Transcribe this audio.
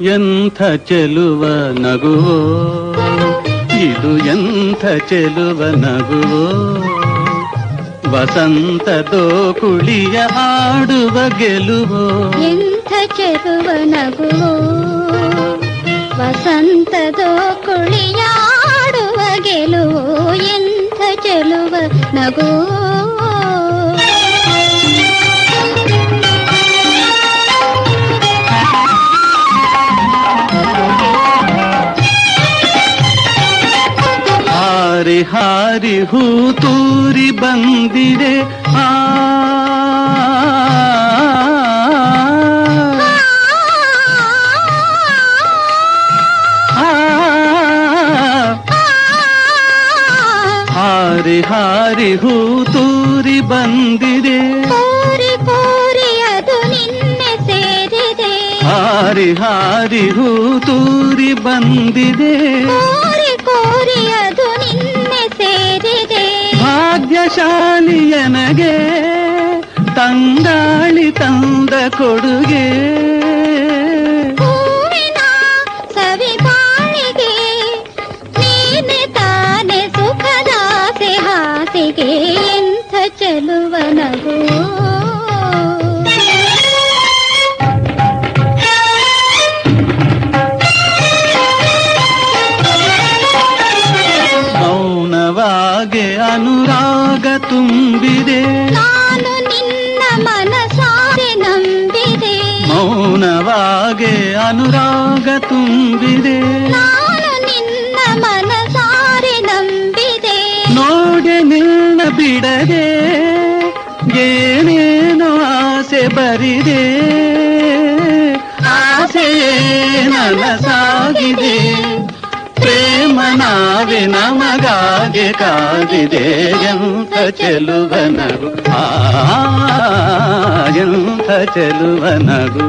ಎಂಥ ಚೆಲುವ ನಗುವೋ ಇದು, ಎಂಥ ಚೆಲುವ ನಗುವೋ, ವಸಂತದೋ ಕುಳಿಯ ಆಡುವ ಗೆಲುವೋ. ಎಂಥ ಚೆಲುವ ನಗುವೋ, ವಸಂತದೋ ಕುಳಿಯ ಆಡುವ ಗೆಲುವೋ, ಎಂಥ ಚೆಲುವ ನಗುವೋ. ಹಾರಿ ಹಾರಿ ಹೂ ತೂರಿ ಬಂದಿದೆ ಹಾರಿ ಹಾರಿ ಹೂ ತೂರಿ ಬಂದಿದೆ, ಕೋರಿ ಕೋರಿ ಅದು ನಿನ್ನೆ ಸೇರಿದೆ. ಹಾರಿ ಹಾರಿ ಹೂ ತೂರಿ ಬಂದಿದೆ, ಕೋರಿ ಕೋರಿ ಅದು ನಿನ್ನೆ ಸೇರಿದೆ. ಭಾಗ್ಯಶಾಲಿಯನಗೆ ತಂಗಾಳಿ ತಂದ ಕೊಡುಗೆ, ಹೂವಿನ ಸವಿಬಾಳಿಗೆ ನೀನೆ ತಾನೆ ಸುಖದಾಸೆ ಹಾಸಿಗೆ. ಎಂಥ ಚೆಲುವ ನಗು, ಮೌನವಾಗಿ ಅನುರಾಗ ತುಂಬಿದೆ, ನಾನು ನಿನ್ನ ಮನಸಾರೆ ನಂಬಿದೆ. ಮೌನವಾಗಿ ಅನುರಾಗ ತುಂಬಿದೆ, ನಾನು ನಿನ್ನ ಮನಸಾರೆ ನಂಬಿದೆ. ನೋಡೆ ನಿನ್ನ ಬಿಡದೆ ಏನೇನೋ ಆಸೆ ಬರಿದೆ, ಆಸೆಯೇ ನನಸಾಗಿದೆ, ಪ್ರೇಮ ನಾವೇ ನಮಗಾಗೆ ಕಾದಿದೆ. ಎಂಥ ಚೆಲುವ ನಗು, ಎಂಥ ಚೆಲುವ ನಗು.